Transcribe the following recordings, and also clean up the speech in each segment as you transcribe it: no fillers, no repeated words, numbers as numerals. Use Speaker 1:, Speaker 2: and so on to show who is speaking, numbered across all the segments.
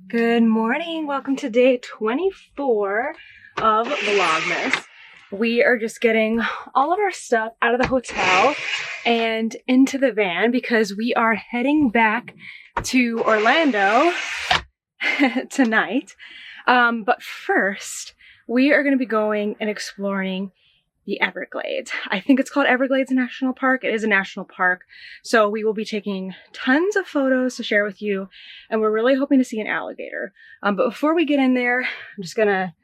Speaker 1: Good morning. Welcome to day 24 of Vlogmas. We are just getting all of our stuff out of the hotel and into the van because we are heading back to Orlando tonight. But first, we are going to be going and exploring the Everglades. I think it's called Everglades National Park. It is a national park. So we will be taking tons of photos to share with you. And we're really hoping to see an alligator. But before we get in there, I'm just gonna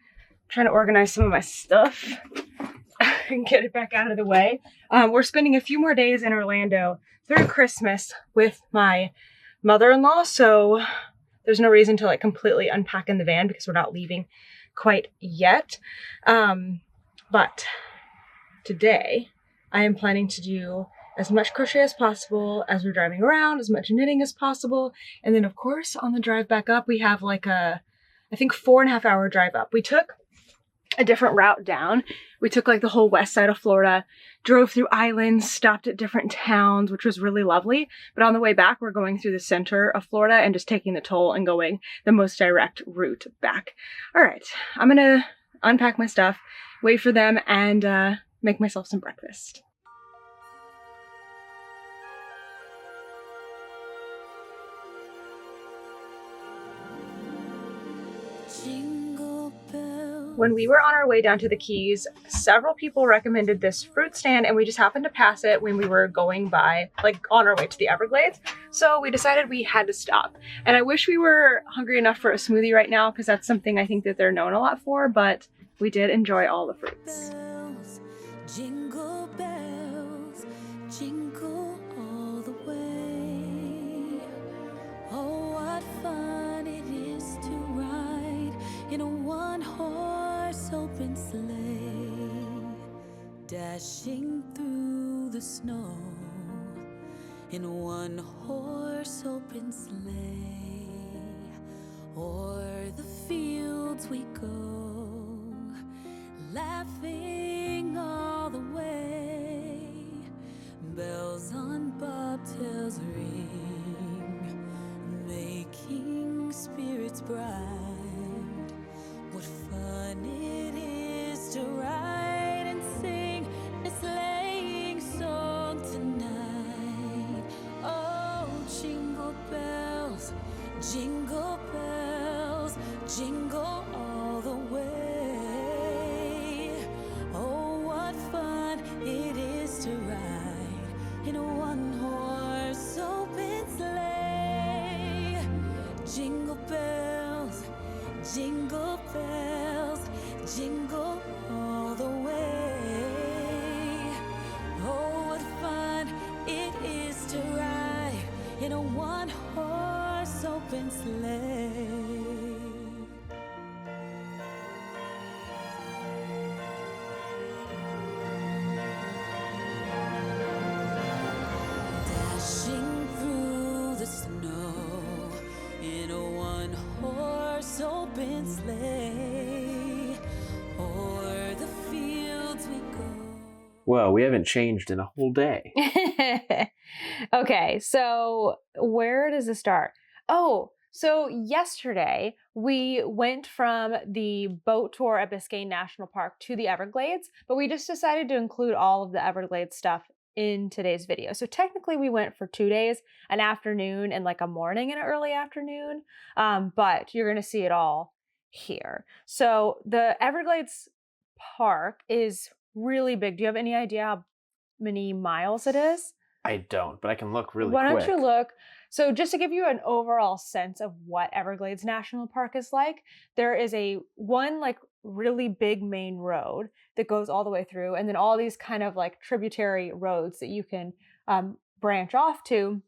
Speaker 1: try to organize some of my stuff and get it back out of the way. We're spending a few more days in Orlando through Christmas with my mother-in-law. So there's no reason to like completely unpack in the van because we're not leaving quite yet. But today, I am planning to do as much crochet as possible as we're driving around, as much knitting as possible. And then of course, on the drive back up, we have like I think 4.5 hour drive up. We took a different route down. We took like the whole west side of Florida, drove through islands, stopped at different towns, which was really lovely. But on the way back, we're going through the center of Florida and just taking the toll and going the most direct route back. All right, I'm gonna unpack my stuff, wait for them, and make myself some breakfast. When we were on our way down to the Keys, several people recommended this fruit stand and we just happened to pass it when we were going by, like on our way to the Everglades. So we decided we had to stop. And I wish we were hungry enough for a smoothie right now because that's something I think that they're known a lot for, but we did enjoy all the fruits. Jingle bells, jingle all the way. Oh, what fun it is to ride in a one-horse open sleigh, dashing through the snow in a one-horse open sleigh. O'er the fields we go, laughing all the way, bells on bobtails ring, making spirits bright. What fun it is to ride and sing a sleighing song tonight. Oh, jingle bells, jingle bells, jingle all the way. It is to ride in a one-horse open sleigh. Jingle bells, jingle all the way. Oh, what fun it is to ride in a one-horse open sleigh. Open sleigh, o'er the fields we go.
Speaker 2: Whoa, we haven't changed in a whole day.
Speaker 1: Okay, so where does this start? Oh, so yesterday we went from the boat tour at Biscayne National Park to the Everglades, but we just decided to include all of the Everglades stuff in today's video. So technically we went for 2 days, an afternoon and like a morning and an early afternoon, but you're gonna see it all here. So the Everglades Park is really big. Do you have any idea how many miles it is?
Speaker 2: I don't, but I can look really
Speaker 1: quick. Why
Speaker 2: quick.
Speaker 1: don't you look? So just to give you an overall sense of what Everglades National Park is like, there is one like really big main road that goes all the way through, and then all these kind of like tributary roads that you can branch off to.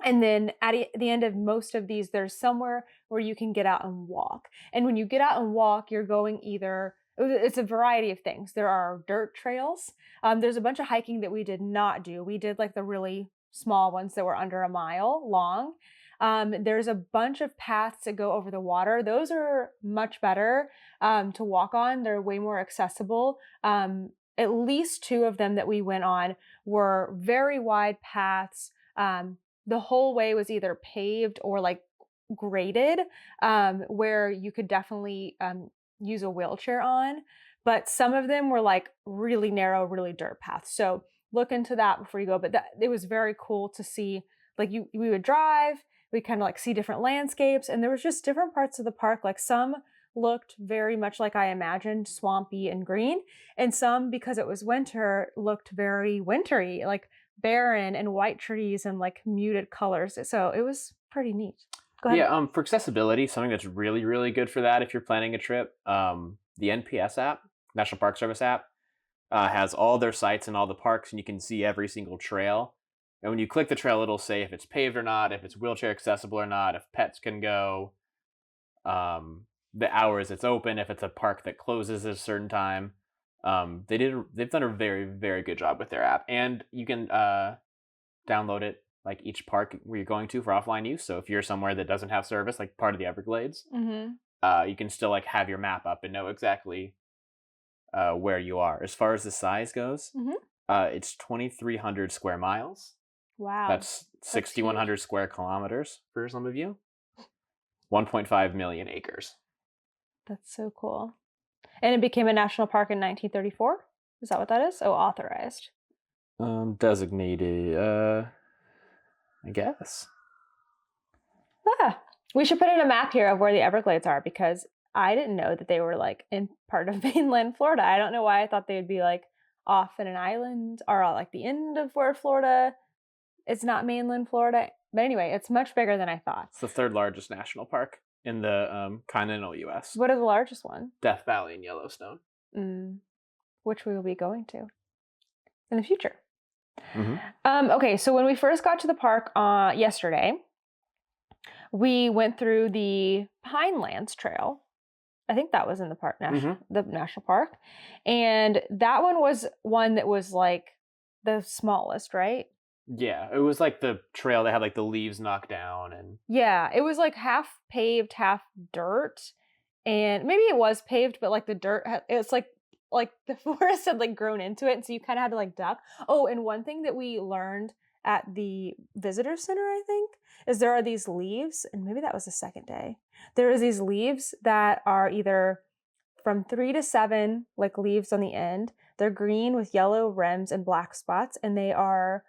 Speaker 1: And then at the end of most of these, there's somewhere where you can get out and walk. And when you get out and walk, you're going it's a variety of things. There are dirt trails. There's a bunch of hiking that we did not do. We did like the really small ones that were under a mile long. There's a bunch of paths that go over the water. Those are much better to walk on. They're way more accessible. At least 2 of them that we went on were very wide paths. The whole way was either paved or like graded, where you could definitely use a wheelchair on, but some of them were like really narrow, really dirt paths. So look into that before you go. But it was very cool to see, like we would drive, we kind of like see different landscapes, and there was just different parts of the park. Like some looked very much like I imagined, swampy and green, and some, because it was winter, looked very wintry, like barren and white trees and like muted colors. So it was pretty neat. Go ahead.
Speaker 2: Yeah, for accessibility, something that's really, really good for that if you're planning a trip, the NPS app, National Park Service app, has all their sites and all the parks, and you can see every single trail. And when you click the trail, it'll say if it's paved or not, if it's wheelchair accessible or not, if pets can go, the hours it's open, if it's a park that closes at a certain time. They've done a very, very good job with their app, and you can download it like each park where you're going to for offline use. So if you're somewhere that doesn't have service, like part of the Everglades, you can still like have your map up and know exactly where you are. As far as the size goes, it's 2,300 square miles.
Speaker 1: Wow.
Speaker 2: That's 6,100 square kilometers for some of you. 1.5 million acres.
Speaker 1: That's so cool. And it became a national park in 1934? Is that what that is? Oh, authorized.
Speaker 2: Designated, I guess.
Speaker 1: We should put in a map here of where the Everglades are, because I didn't know that they were like in part of mainland Florida. I don't know why I thought they would be like off in an island or like the end of where Florida. It's not mainland Florida. But anyway, it's much bigger than I thought.
Speaker 2: It's the third largest national park in the continental U.S.
Speaker 1: What are the largest ones?
Speaker 2: Death Valley and Yellowstone.
Speaker 1: Which we will be going to in the future. Okay, so when we first got to the park yesterday, we went through the Pinelands Trail. I think that was in the park, the national park. And that one was one that was like the smallest, right?
Speaker 2: Yeah, it was like the trail that had like the leaves knocked down, and
Speaker 1: yeah, it was like half paved, half dirt, and maybe it was paved, but like the dirt, it's like the forest had like grown into it, and so you kind of had to like duck. Oh, and one thing that we learned at the visitor center, I think, is there are these leaves, and maybe that was the second day. There is these leaves that are either from 3 to 7 like leaves on the end. They're green with yellow rims and black spots, and they are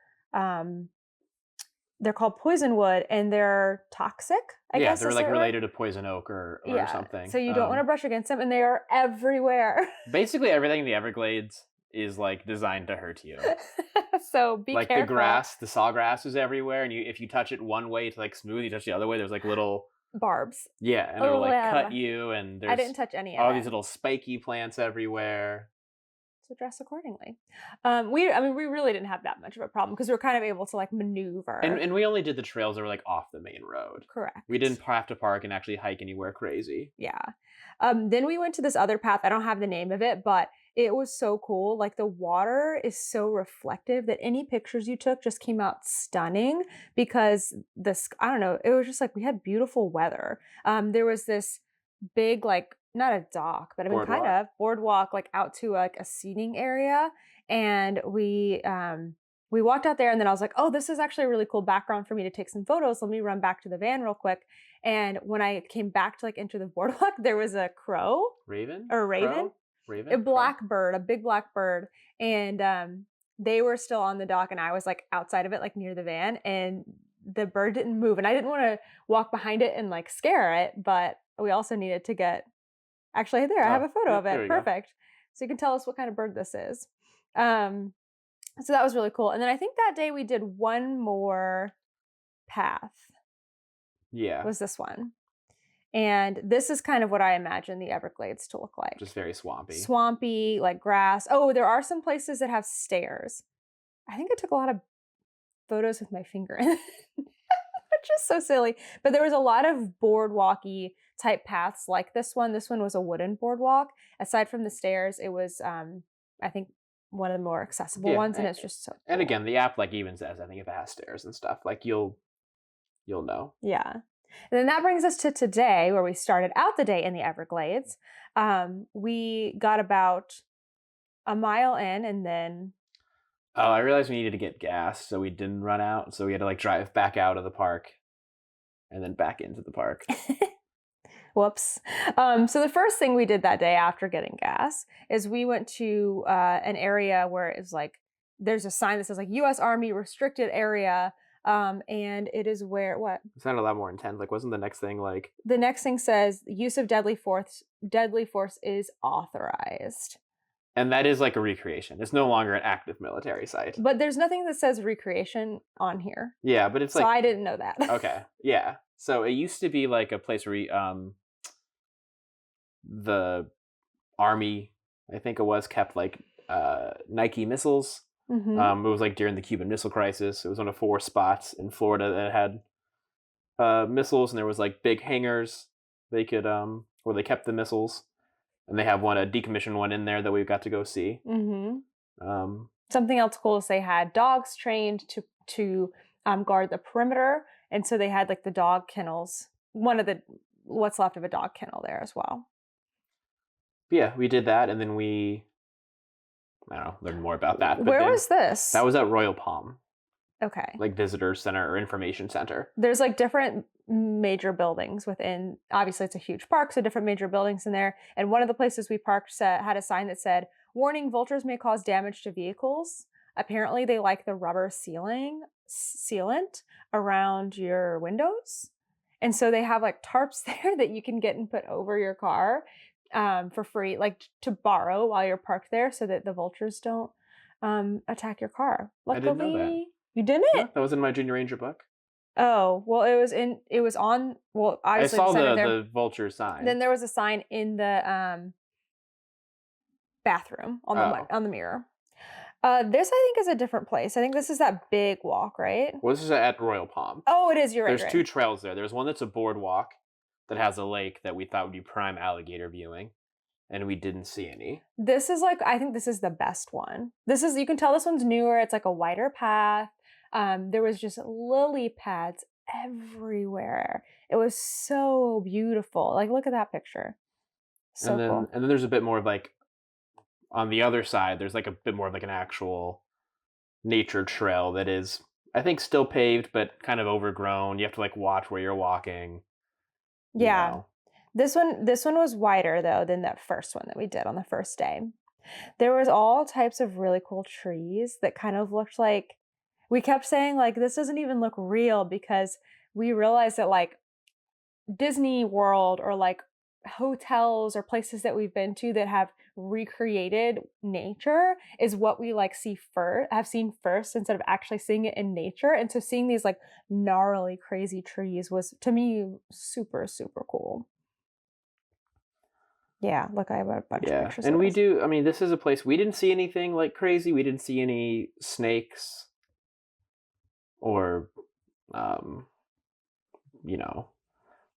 Speaker 1: they're called poisonwood, and they're toxic. I guess
Speaker 2: they're like related to poison oak or something.
Speaker 1: So you don't want to brush against them, and they are everywhere.
Speaker 2: Basically, everything in the Everglades is like designed to hurt you.
Speaker 1: So be
Speaker 2: like
Speaker 1: careful.
Speaker 2: The grass, the sawgrass is everywhere, and if you touch it one way to like smooth, you touch the other way, there's like little
Speaker 1: barbs.
Speaker 2: Yeah, and it'll like cut you, and there's
Speaker 1: I didn't touch any of
Speaker 2: all these little spiky plants everywhere.
Speaker 1: So dress accordingly. We really didn't have that much of a problem because we were kind of able to like maneuver.
Speaker 2: And we only did the trails that were like off the main road.
Speaker 1: Correct.
Speaker 2: We didn't have to park and actually hike anywhere crazy.
Speaker 1: Yeah. Then we went to this other path. I don't have the name of it, but it was so cool. Like the water is so reflective that any pictures you took just came out stunning because I don't know, it was just like we had beautiful weather. There was this big like, not a dock, but I mean kind of boardwalk like out to like a seating area, and we walked out there, and then I was like, oh, this is actually a really cool background for me to take some photos. Let me run back to the van real quick. And when I came back to like enter the boardwalk, there was a raven, a blackbird, a big blackbird, and they were still on the dock, and I was like outside of it, like near the van, and the bird didn't move, and I didn't want to walk behind it and like scare it, but we also needed to get. Actually, I have a photo of it. Perfect. Go. So you can tell us what kind of bird this is. So that was really cool. And then I think that day we did one more path.
Speaker 2: Yeah.
Speaker 1: Was this one. And this is kind of what I imagine the Everglades to look like.
Speaker 2: Just very swampy.
Speaker 1: Swampy, like grass. Oh, there are some places that have stairs. I think I took a lot of photos with my finger in it. Which is so silly. But there was a lot of boardwalky type paths like this one. This one was a wooden boardwalk. Aside from the stairs, it was, I think, one of the more accessible ones, and it's just so cool.
Speaker 2: And again, the app like even says, I think if it has stairs and stuff, like you'll know.
Speaker 1: Yeah. And then that brings us to today, where we started out the day in the Everglades. We got about a mile in, and then...
Speaker 2: Oh, I realized we needed to get gas, so we didn't run out. So we had to like drive back out of the park and then back into the park.
Speaker 1: Whoops. So the first thing we did that day after getting gas is we went to an area where it's like, there's a sign that says like U.S. Army restricted area. And it is where, what?
Speaker 2: It sounded a lot more intense. Like, wasn't the next thing like...
Speaker 1: The next thing says use of deadly force is authorized.
Speaker 2: And that is like a recreation. It's no longer an active military site.
Speaker 1: But there's nothing that says recreation on here.
Speaker 2: Yeah, but it's
Speaker 1: so
Speaker 2: like...
Speaker 1: I didn't know that.
Speaker 2: Okay, yeah. So it used to be like a place where the Army, I think it was, kept like Nike missiles.
Speaker 1: Mm-hmm.
Speaker 2: It was like during the Cuban Missile Crisis. It was one of 4 spots in Florida that had missiles, and there was like big hangars they could where they kept the missiles, and they have a decommissioned one in there that we got to go see.
Speaker 1: Mm-hmm. Something else cool is they had dogs trained to guard the perimeter, and so they had like the dog kennels, what's left of a dog kennel there as well.
Speaker 2: Yeah, we did that, and then I don't know, learn more about that.
Speaker 1: Where was this?
Speaker 2: That was at Royal Palm.
Speaker 1: Okay.
Speaker 2: Like visitor center or information center.
Speaker 1: There's like different major buildings within, obviously it's a huge park, so different major buildings in there. And one of the places we parked had a sign that said, warning, vultures may cause damage to vehicles. Apparently they like the rubber sealant around your windows. And so they have like tarps there that you can get and put over your car for free, like to borrow while you're parked there so that the vultures don't attack your car. Luckily,
Speaker 2: I didn't know that.
Speaker 1: You didn't?
Speaker 2: Yeah, that was in my Junior Ranger book.
Speaker 1: Oh, well, obviously
Speaker 2: I saw the vulture sign.
Speaker 1: Then there was a sign in the bathroom on the mirror. This I think is a different place. I think this is that big walk, right?
Speaker 2: Well, this is at Royal Palm.
Speaker 1: Oh, it is. You're right.
Speaker 2: There's 2 trails there. There's one that's a boardwalk that has a lake that we thought would be prime alligator viewing, and we didn't see any.
Speaker 1: This is like, I think this is the best one. You can tell this one's newer. It's like a wider path. There was just lily pads everywhere. It was so beautiful. Like, look at that picture. So cool.
Speaker 2: And then there's a bit more of like, on the other side, there's like a bit more of like an actual nature trail that is, I think, still paved, but kind of overgrown. You have to like watch where you're walking.
Speaker 1: Yeah.
Speaker 2: You know.
Speaker 1: This one was wider though than that first one that we did on the first day. There was all types of really cool trees that kind of looked like, we kept saying like, this doesn't even look real, because we realized that like Disney World or like hotels or places that we've been to that have recreated nature is what we like have seen first instead of actually seeing it in nature. And so seeing these like gnarly, crazy trees was, to me, super, super cool. Yeah, look, I have a bunch of pictures.
Speaker 2: And this is a place, we didn't see anything like crazy. We didn't see any snakes or,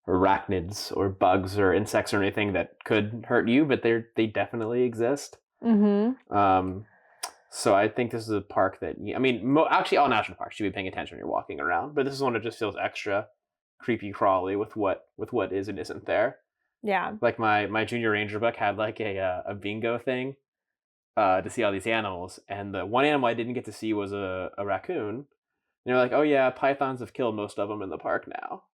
Speaker 2: arachnids or bugs or insects or anything that could hurt you, but they definitely exist.
Speaker 1: Mm-hmm.
Speaker 2: So I think this is a park that, actually all national parks should be paying attention when you're walking around, but this is one that just feels extra creepy crawly with what is and isn't there.
Speaker 1: Yeah.
Speaker 2: Like my Junior Ranger book had like a bingo thing to see all these animals, and the one animal I didn't get to see was a raccoon. And they're like, oh yeah, pythons have killed most of them in the park now.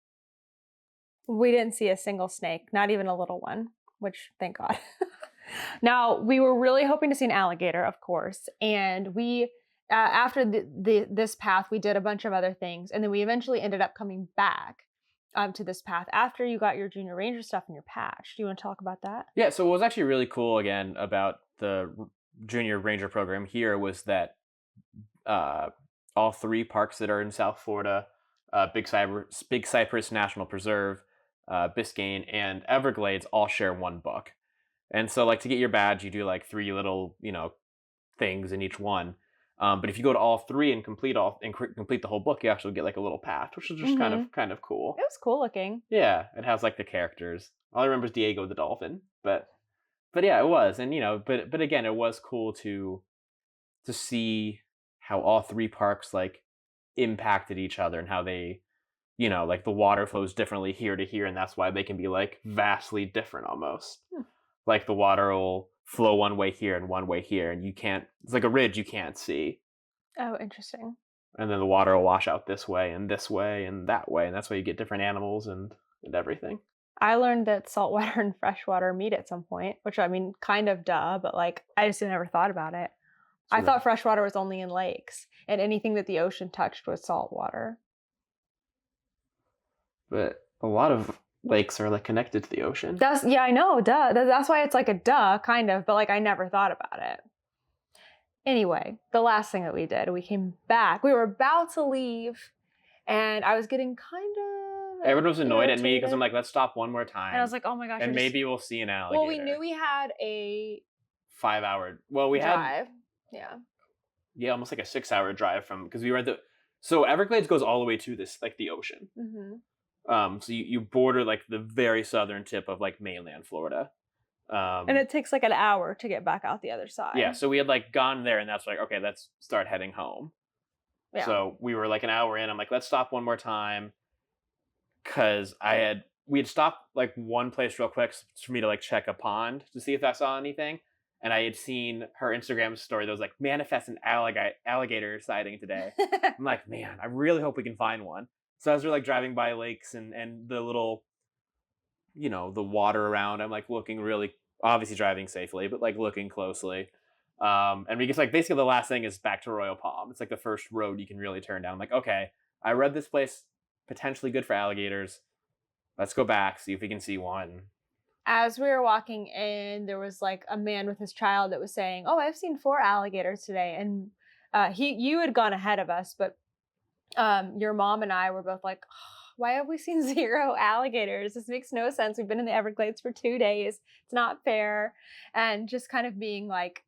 Speaker 1: We didn't see a single snake, not even a little one, which thank God. Now, we were really hoping to see an alligator, of course. And we, after this path, we did a bunch of other things. And then we eventually ended up coming back to this path after you got your Junior Ranger stuff in your patch. Do you want to talk about that?
Speaker 2: Yeah, so what was actually really cool, again, about the Junior Ranger program here was that all 3 parks that are in South Florida, Big Cypress National Preserve, Biscayne, and Everglades all share one book. And so like to get your badge, you do like 3 little, things in each one. But if you go to all 3 and complete the whole book, you actually get like a little path, which is just kind of cool.
Speaker 1: It was cool looking.
Speaker 2: Yeah, it has like the characters. All I remember is Diego the dolphin, but yeah, it was. And but again, it was cool to see how all 3 parks like impacted each other and how they, like the water flows differently here to here, and that's why they can be like vastly different almost. Like the water will flow one way here and one way here, and it's like a ridge you can't see.
Speaker 1: Oh, interesting.
Speaker 2: and then the water will wash out this way and that way, and that's why you get different animals and everything.
Speaker 1: I learned that saltwater and freshwater meet at some point, which I mean, kind of duh, but like I just never thought about it.
Speaker 2: So
Speaker 1: I thought freshwater was only in lakes, and anything that the ocean touched was saltwater.
Speaker 2: but a lot of lakes are like connected to the ocean.
Speaker 1: Yeah, I know, duh. That's why it's like a duh, kind of, but like I never thought about it. Anyway, the last thing that we did, we came back. We were about to leave, and I was getting kind of
Speaker 2: Everyone was annoyed at me because
Speaker 1: irritated.
Speaker 2: I'm like, let's stop one more time.
Speaker 1: And I was like, oh my gosh.
Speaker 2: and maybe we'll see an alligator.
Speaker 1: Well, we knew we had a
Speaker 2: 5-hour. Well, we
Speaker 1: drive.
Speaker 2: had almost like a 6-hour drive from, because we were at so Everglades goes all the way to this like the ocean.
Speaker 1: Mm-hmm.
Speaker 2: So you border like the very southern tip of like mainland Florida.
Speaker 1: And it takes like an hour to get back out the other side.
Speaker 2: Yeah, so we had like gone there, and that's like, okay, let's start heading home.
Speaker 1: Yeah.
Speaker 2: So we were like an hour in. I'm like, let's stop one more time, because we had stopped like one place real quick for me to like check a pond to see if I saw anything, and I had seen her Instagram story that was like, manifest an alligator sighting today. I'm like, man, I really hope we can find one. So as we're like driving by lakes and the little, the water around, I'm like looking really, obviously driving safely, but like looking closely. And we just like, basically the last thing is back to Royal Palm. It's like the first road you can really turn down. I'm like, okay, I read this place potentially good for alligators. Let's go back, see if we can see one.
Speaker 1: As we were walking in, there was like a man with his child that was saying, oh, I've seen 4 alligators today. And you had gone ahead of us, but your mom and I were both like, oh, why have we seen 0 alligators? This makes no sense. We've been in the Everglades for 2 days. It's not fair. And just kind of being like,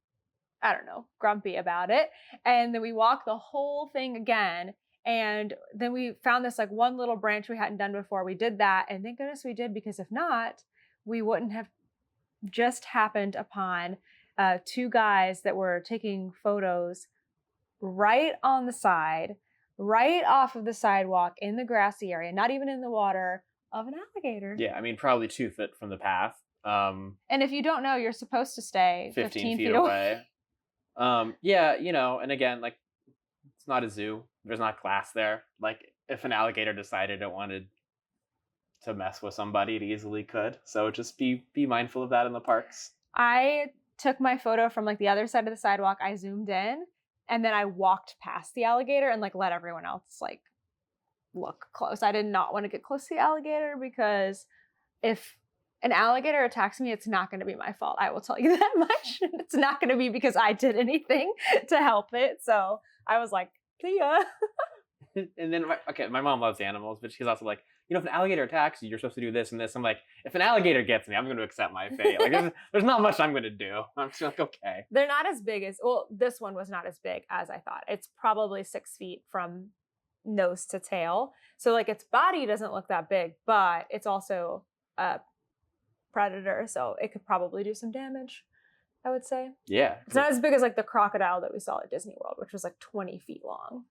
Speaker 1: I don't know, grumpy about it. And then we walked the whole thing again. And then we found this like one little branch we hadn't done before. We did that. And thank goodness we did, because if not, we wouldn't have just happened upon 2 guys that were taking photos right on the side, right off of the sidewalk in the grassy area, not even in the water, of an alligator.
Speaker 2: Yeah, I mean, probably 2 feet from the path.
Speaker 1: And if you don't know, you're supposed to stay 15 feet
Speaker 2: away. Yeah, and again, like, it's not a zoo. There's not glass there. Like, if an alligator decided it wanted to mess with somebody, it easily could. So just be mindful of that in the parks.
Speaker 1: I took my photo from like the other side of the sidewalk. I zoomed in, and then I walked past the alligator and like let everyone else like look close. I did not want to get close to the alligator, because if an alligator attacks me, it's not going to be my fault. I will tell you that much. It's not going to be because I did anything to help it. So I was like, see ya.
Speaker 2: And then, my mom loves animals, but she's also like, if an alligator attacks you, you're supposed to do this and this. I'm like, if an alligator gets me, I'm going to accept my fate. Like, there's not much I'm going to do. I'm just like, okay.
Speaker 1: They're not as big as, well, this one was not as big as I thought. It's probably 6 feet from nose to tail. So like its body doesn't look that big, but it's also a predator. So it could probably do some damage, I would say.
Speaker 2: Yeah.
Speaker 1: It's not as big as like the crocodile that we saw at Disney World, which was like 20 feet long.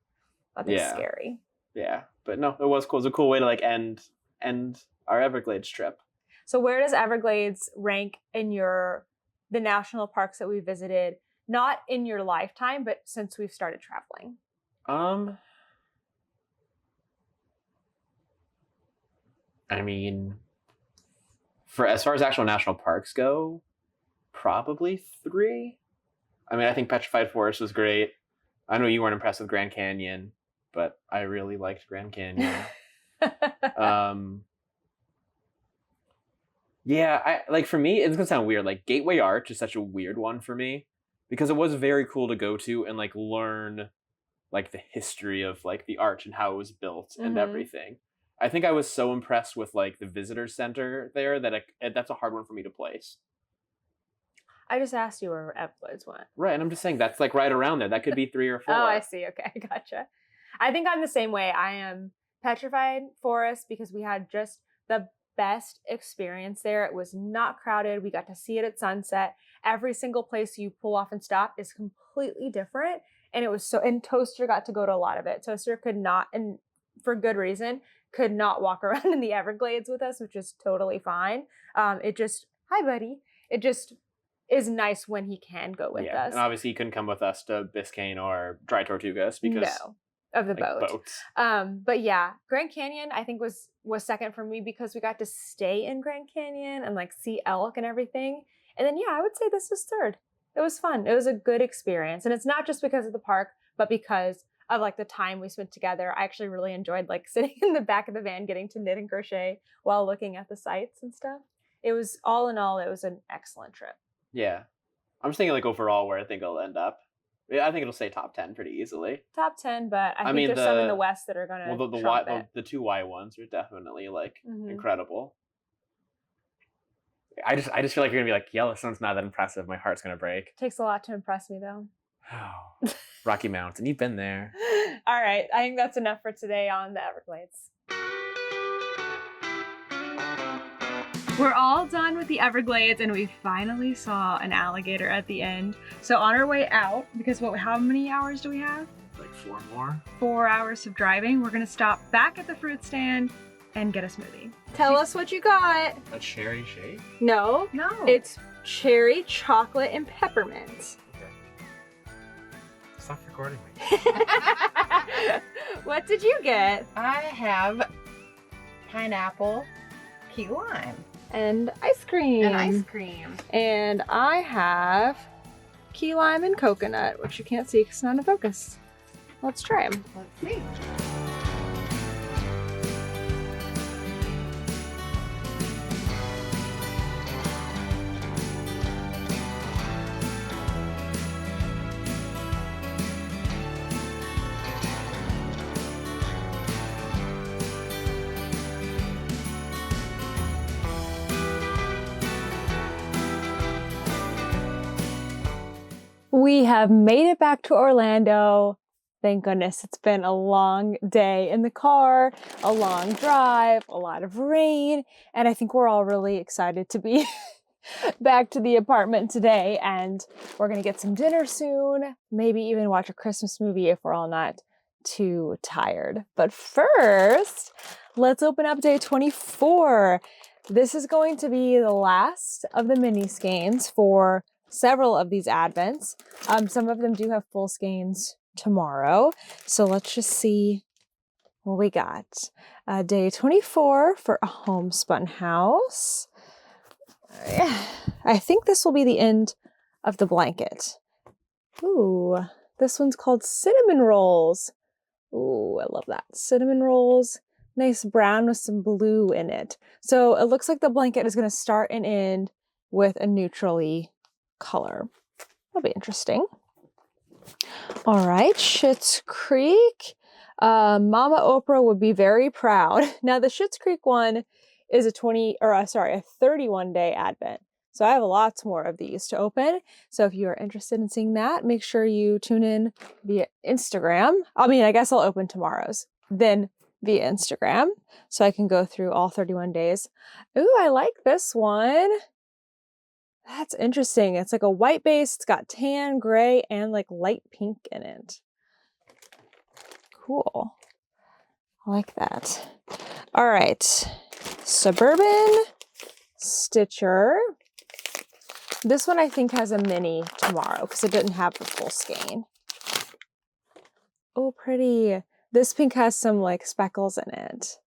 Speaker 1: But it's scary.
Speaker 2: Yeah, but no, it was cool. It was a cool way to like end our Everglades trip.
Speaker 1: So where does Everglades rank in the national parks that we visited? Not in your lifetime, but since we've started traveling.
Speaker 2: I mean, as far as actual national parks go, probably 3. I mean, I think Petrified Forest was great. I know you weren't impressed with Grand Canyon, but I really liked Grand Canyon. Yeah, for me, it's gonna sound weird. Like, Gateway Arch is such a weird one for me, because it was very cool to go to and like learn like the history of like the arch and how it was built and everything. I think I was so impressed with like the visitor center there that that's a hard one for me to place.
Speaker 1: I just asked you where Everglades went.
Speaker 2: Right, and I'm just saying that's like right around there. That could be 3 or 4.
Speaker 1: Oh, I see. Okay, gotcha. I think I'm the same way. I am Petrified Forest, because we had just the best experience there. It was not crowded. We got to see it at sunset. Every single place you pull off and stop is completely different. And it was and Toaster got to go to a lot of it. Toaster could not, and for good reason, could not walk around in the Everglades with us, which is totally fine. Hi buddy. It just is nice when he can go with us.
Speaker 2: And obviously he couldn't come with us to Biscayne or Dry Tortugas because
Speaker 1: of the
Speaker 2: like
Speaker 1: boat.
Speaker 2: boats.
Speaker 1: But yeah, Grand Canyon I think was second for me because we got to stay in Grand Canyon and like see elk and everything. And then yeah, I would say this is third. It was fun. It was a good experience. And it's not just because of the park, but because of like the time we spent together. I actually really enjoyed like sitting in the back of the van getting to knit and crochet while looking at the sights and stuff. It was all in all, it was an excellent trip.
Speaker 2: Yeah. I'm just thinking like overall where I think it'll end up. Yeah, I think it'll stay top 10 pretty easily.
Speaker 1: Top 10, but I think there's some in the West that are going to
Speaker 2: the 2 Y ones are definitely like incredible. I just feel like you're gonna be like, Yellowstone's not that impressive. My heart's gonna break.
Speaker 1: Takes a lot to impress me though.
Speaker 2: Oh, Rocky Mountain, you've been there.
Speaker 1: All right, I think that's enough for today on the Everglades. We're all done with the Everglades and we finally saw an alligator at the end. So on our way out, because how many hours do we have?
Speaker 2: Like 4 more?
Speaker 1: 4 hours of driving. We're gonna stop back at the fruit stand and get a smoothie. Tell us what you got.
Speaker 2: A cherry shake?
Speaker 1: No. It's cherry, chocolate, and peppermint.
Speaker 2: Okay. Stop recording me.
Speaker 1: What did you get?
Speaker 3: I have pineapple, key lime.
Speaker 1: And ice cream. And I have key lime and coconut, which you can't see because it's not in focus. Let's try them.
Speaker 3: Let's see.
Speaker 1: We have made it back to Orlando. Thank goodness. It's been a long day in the car, a long drive, a lot of rain, and I think we're all really excited to be back to the apartment today, and we're gonna get some dinner soon, maybe even watch a Christmas movie if we're all not too tired. But first, let's open up day 24. This is going to be the last of the mini skeins for several of these advents. Some of them do have full skeins tomorrow. So let's just see what we got. Day 24 for a homespun house. I think this will be the end of the blanket. Ooh, this one's called cinnamon rolls. Ooh, I love that. Cinnamon rolls. Nice brown with some blue in it. So it looks like the blanket is going to start and end with a neutrally color. That'll be interesting. All right, Schitt's Creek. Mama Oprah would be very proud. Now the Schitt's Creek one is a 31-day advent. So I have lots more of these to open. So if you are interested in seeing that, make sure you tune in via Instagram. I guess I'll open tomorrow's, then via Instagram, so I can go through all 31 days. Ooh, I like this one. That's interesting. It's like a white base. It's got tan, gray, and like light pink in it. Cool. I like that. All right. Suburban Stitcher. This one I think has a mini tomorrow because it didn't have the full skein. Oh, pretty. This pink has some like speckles in it.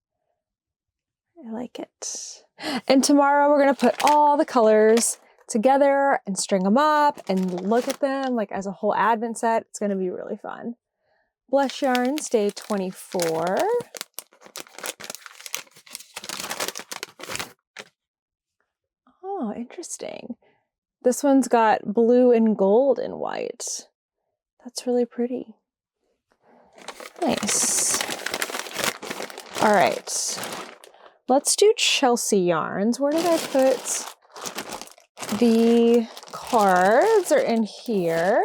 Speaker 1: I like it. And tomorrow we're going to put all the colors together and string them up and look at them like as a whole advent set. It's going to be really fun. Blush Yarns, day 24. Oh, interesting. This one's got blue and gold and white. That's really pretty. Nice. All right. Let's do Chelsea Yarns. Where did I put the cards? Are in here.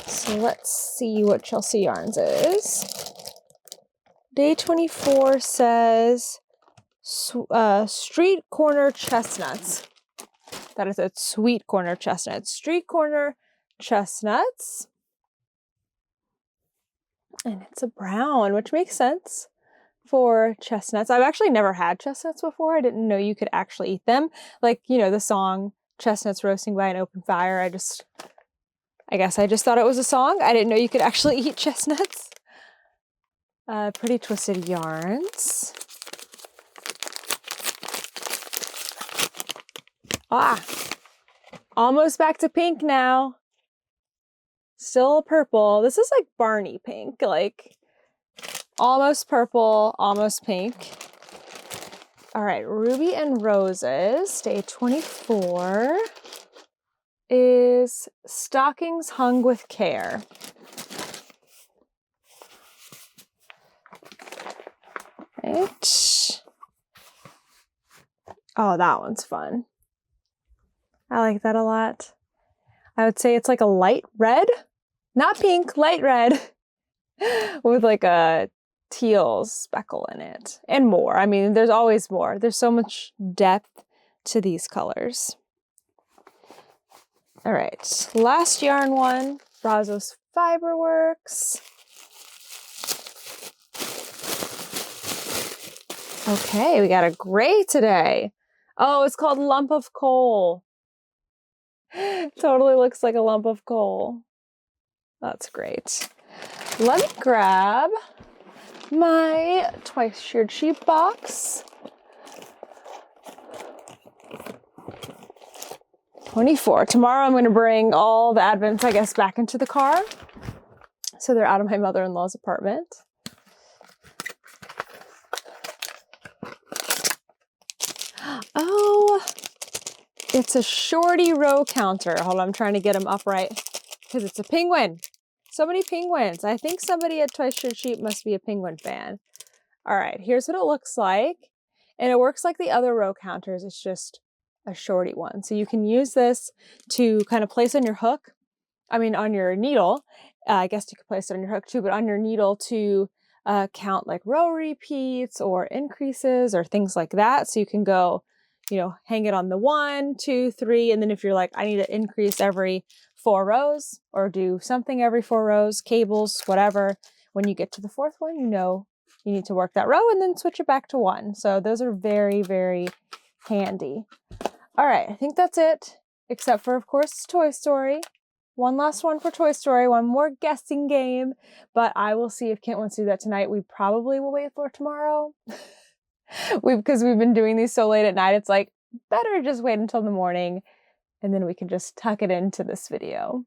Speaker 1: So let's see what Chelsea Yarns is. Day 24 says street corner chestnuts. That is a sweet corner chestnuts. Street corner chestnuts. And it's a brown, which makes sense for chestnuts. I've actually never had chestnuts before. I didn't know you could actually eat them. Like, you know, the song Chestnuts Roasting by an Open Fire. I guess I just thought it was a song. I didn't know you could actually eat chestnuts. Pretty Twisted Yarns. Ah, almost back to pink now. Still purple. This is like Barney pink, like almost purple, almost pink. All right, Ruby and Roses, day 24 is Stockings Hung with Care. Right. Oh, that one's fun. I like that a lot. I would say it's like a light red, not pink, light red, with like a teal speckle in it and more. I mean, there's always more. There's so much depth to these colors. All right, last yarn one, Brazos Fiberworks. Okay, we got a gray today. Oh, it's called Lump of Coal. Totally looks like a lump of coal. That's great. Let me grab my twice sheared sheep box. 24. Tomorrow I'm going to bring all the advents, I guess, back into the car. So they're out of my mother-in-law's apartment. Oh, it's a shorty row counter. Hold on, I'm trying to get them upright because it's a penguin. So many penguins. I think somebody at Twice Sheared Sheep must be a penguin fan. All right, here's what it looks like. And it works like the other row counters. It's just a shorty one. So you can use this to kind of place on your hook. I mean, on your needle. I guess you could place it on your hook too, but on your needle to count like row repeats or increases or things like that. So you can go, you know, hang it on the 1, 2, 3, and then if you're like, I need to increase every 4 rows or do something every 4 rows, cables, whatever, when you get to the 4th one, you know you need to work that row and then switch it back to 1. So those are very, very handy. All right, I think that's it, except for, of course, Toy Story. One last one for Toy Story, one more guessing game, but I will see if Kent wants to do that tonight. We probably will wait for tomorrow. Because we've been doing these so late at night, it's like, better just wait until the morning, and then we can just tuck it into this video.